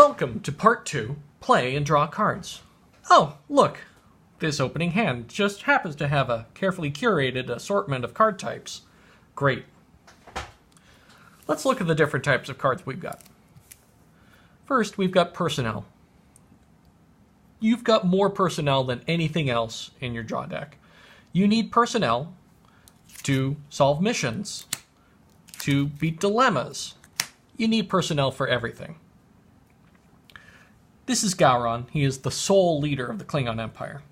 Welcome to part 2, Play and Draw Cards. Oh, look, this opening hand just happens to have a carefully curated assortment of card types. Great. Let's look at the different types of cards we've got. First, we've got personnel. You've got more personnel than anything else in your draw deck. You need personnel to solve missions, to beat dilemmas. You need personnel for everything. This is Gowron. He is the sole leader of the Klingon Empire.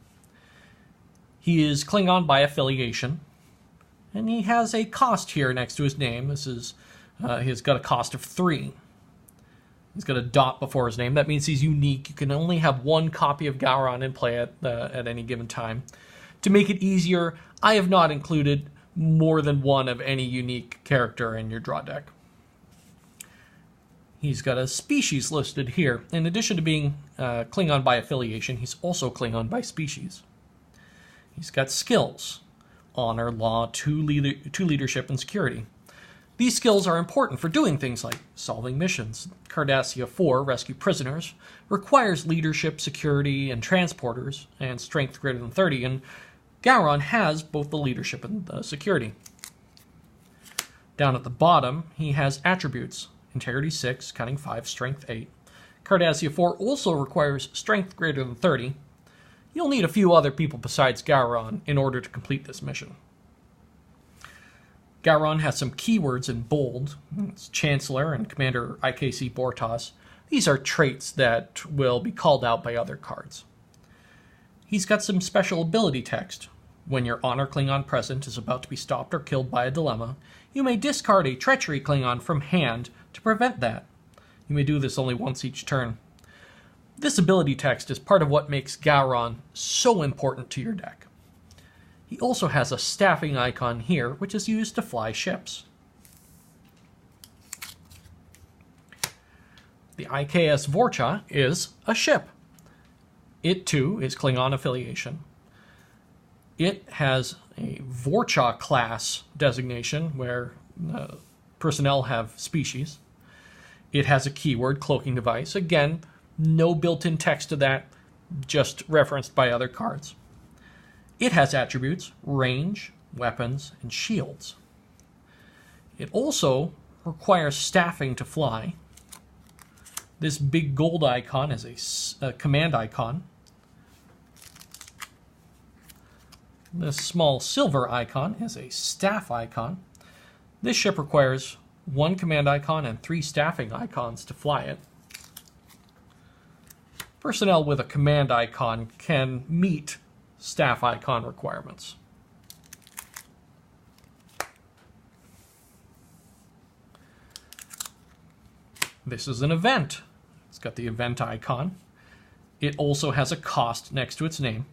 He is Klingon by affiliation, and he has a cost here next to his name. This is he's got a cost of 3. He's got a dot before his name. That means he's unique. You can only have one copy of Gowron in play at any given time. To make it easier, I have not included more than one of any unique character in your draw deck. He's got a species listed here. In addition to being Klingon by affiliation, he's also Klingon by species. He's got skills: honor, law, to leadership, and security. These skills are important for doing things like solving missions. Cardassia 4, rescue prisoners, requires leadership, security, and transporters, and strength greater than 30, and Gowron has both the leadership and the security. Down at the bottom, he has attributes: integrity 6, cunning 5, strength 8. Cardassia 4 also requires strength greater than 30. You'll need a few other people besides Gowron in order to complete this mission. Gowron has some keywords in bold. It's Chancellor and Commander IKC Bortas. These are traits that will be called out by other cards. He's got some special ability text. When your Honor Klingon present is about to be stopped or killed by a dilemma, you may discard a Treachery Klingon from hand to prevent that. You may do this only once each turn. This ability text is part of what makes Gowron so important to your deck. He also has a staffing icon here, which is used to fly ships. The IKS Vorcha is a ship. It, too, is Klingon affiliation. It has a Vorcha class designation, where personnel have species. It has a keyword, cloaking device. Again, no built-in text to that, just referenced by other cards. It has attributes: range, weapons, and shields. It also requires staffing to fly. This big gold icon is a command icon. This small silver icon is a staff icon. This ship requires 1 command icon and 3 staffing icons to fly it. Personnel with a command icon can meet staff icon requirements. This is an event. It's got the event icon. It also has a cost next to its name.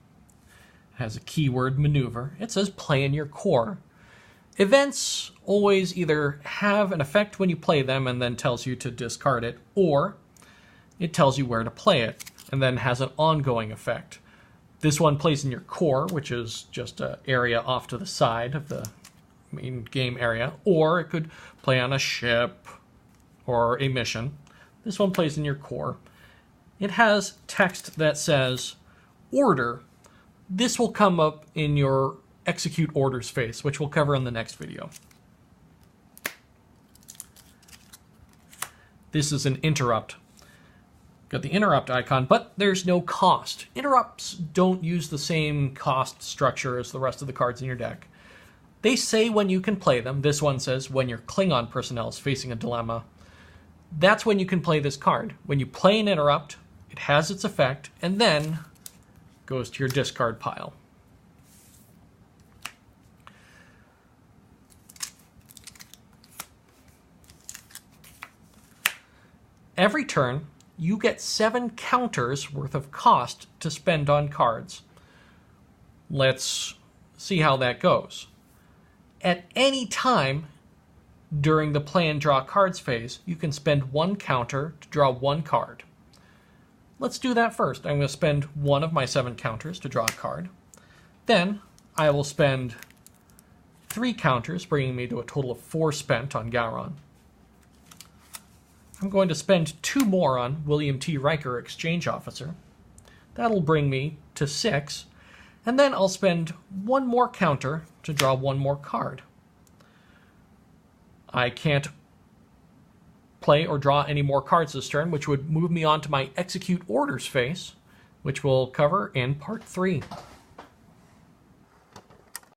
It has a keyword, maneuver. It says play in your core. Events always either have an effect when you play them and then tells you to discard it, or it tells you where to play it and then has an ongoing effect. This one plays in your core, which is just an area off to the side of the main game area, or it could play on a ship or a mission. This one plays in your core. It has text that says order. This will come up in your execute orders phase, which we'll cover in the next video. This is an interrupt. Got the interrupt icon, but there's no cost. Interrupts don't use the same cost structure as the rest of the cards in your deck. They say when you can play them. This one says when your Klingon personnel is facing a dilemma. That's when you can play this card. When you play an interrupt, it has its effect, and then goes to your discard pile. Every turn, you get 7 counters worth of cost to spend on cards. Let's see how that goes. At any time during the play and draw cards phase, you can spend 1 counter to draw 1 card. Let's do that first. I'm going to spend 1 of my 7 counters to draw a card. Then I will spend 3 counters, bringing me to a total of 4 spent on Gowron. I'm going to spend 2 more on William T. Riker, Exchange Officer. That'll bring me to 6. And then I'll spend 1 more counter to draw 1 more card. I can't play or draw any more cards this turn, which would move me on to my Execute Orders phase, which we'll cover in Part 3.